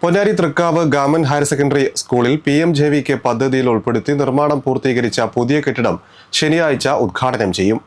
Ponnani Thrikkavu government higher secondary സ്കൂളിൽ PMJVK പദ്ധതിയിൽ ഉൾപ്പെടുത്തി നിർമ്മാണം പൂർത്തീകരിച്ച പുതിയ കെട്ടിടം ശനിയാഴ്ച ഉദ്ഘാടനം ചെയ്യും.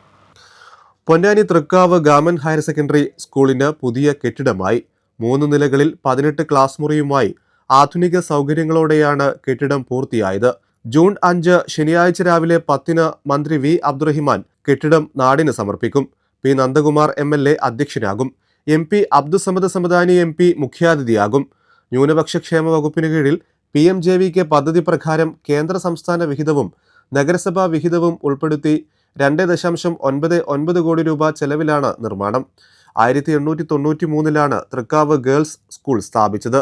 Ponnani Thrikkavu government higher secondary സ്കൂളിന് പുതിയ കെട്ടിടമായി 3 നിലകളിൽ 18 ക്ലാസ് മുറിയുമായി ആധുനിക സൗകര്യങ്ങളോടെയാണ് കെട്ടിടം പൂർത്തിയായത്. ജൂൺ 5 ശനിയാഴ്ച രാവിലെ 10-ന് മന്ത്രി V. അബ്ദുറഹിമാൻ കെട്ടിടം നാടിന് സമർപ്പിക്കും. P. Nandakumar MLA അധ്യക്ഷനാകും. MP Abdussamad Samadani MP മുഖ്യാതിഥിയാകും. ന്യൂനപക്ഷ ക്ഷേമ വകുപ്പിന് കീഴിൽ PMJVK പദ്ധതി പ്രകാരം കേന്ദ്ര സംസ്ഥാന വിഹിതവും നഗരസഭാ വിഹിതവും ഉൾപ്പെടുത്തി 2.99 കോടി രൂപ ചെലവിലാണ് നിർമ്മാണം. 1893-ലാണ് തൃക്കാവ് ഗേൾസ് സ്കൂൾ സ്ഥാപിച്ചത്.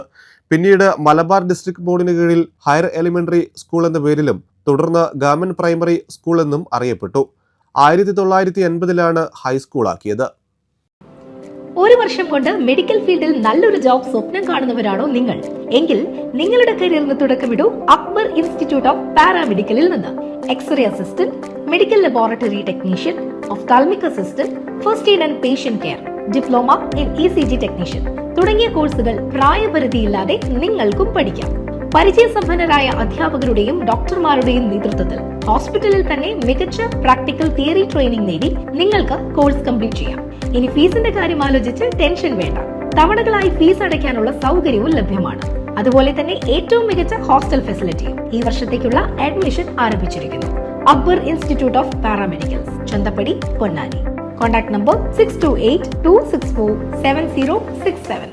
പിന്നീട് മലബാർ ഡിസ്ട്രിക്ട് ബോർഡിന് കീഴിൽ ഹയർ എലിമെന്ററി സ്കൂൾ എന്ന പേരിലും തുടർന്ന് ഗവൺമെന്റ് പ്രൈമറി സ്കൂൾ എന്നും അറിയപ്പെട്ടു. 1980-ലാണ് ഹൈസ്കൂളാക്കിയത്. ഒരു വർഷം കൊണ്ട് മെഡിക്കൽ ഫീൽഡിൽ നല്ലൊരു ജോബ് സ്വപ്നം കാണുന്നവരാണോ നിങ്ങൾ? എങ്കിൽ നിങ്ങളുടെ കരിയറിന് തുടക്കമിടൂ അക്ബർ ഇൻസ്റ്റിറ്റ്യൂട്ട് ഓഫ് പാരാമെഡിക്കലിൽ നിന്ന്. X-ray assistant, medical laboratory technician, ophthalmic assistant, first aid and patient care, diploma in ECG technician തുടങ്ങിയ കോഴ്സുകൾ പ്രായപരിധിയില്ലാതെ നിങ്ങൾക്കും പഠിക്കാം. പരിചയസമ്പന്നരായ അധ്യാപകരുടെയും ഡോക്ടർമാരുടെയും നേതൃത്വത്തിൽ ഹോസ്പിറ്റലിൽ തന്നെ മികച്ച പ്രാക്ടിക്കൽ തിയറി ട്രെയിനിങ് നേടി നിങ്ങൾക്ക് കോഴ്സ് കംപ്ലീറ്റ് ചെയ്യാം. ഇനി ഫീസിന്റെ കാര്യം ആലോചിച്ച് ടെൻഷൻ വേണ്ട. തവണകളായി ഫീസ് അടയ്ക്കാനുള്ള സൗകര്യവും ലഭ്യമാണ്. അതുപോലെ തന്നെ ഏറ്റവും മികച്ച ഹോസ്റ്റൽ ഫെസിലിറ്റിയും. ഈ വർഷത്തേക്കുള്ള അഡ്മിഷൻ ആരംഭിച്ചിരിക്കുന്നു. Akbar institute of paramedicals, Chanthappadi, Ponnani. Contact number 6282647067.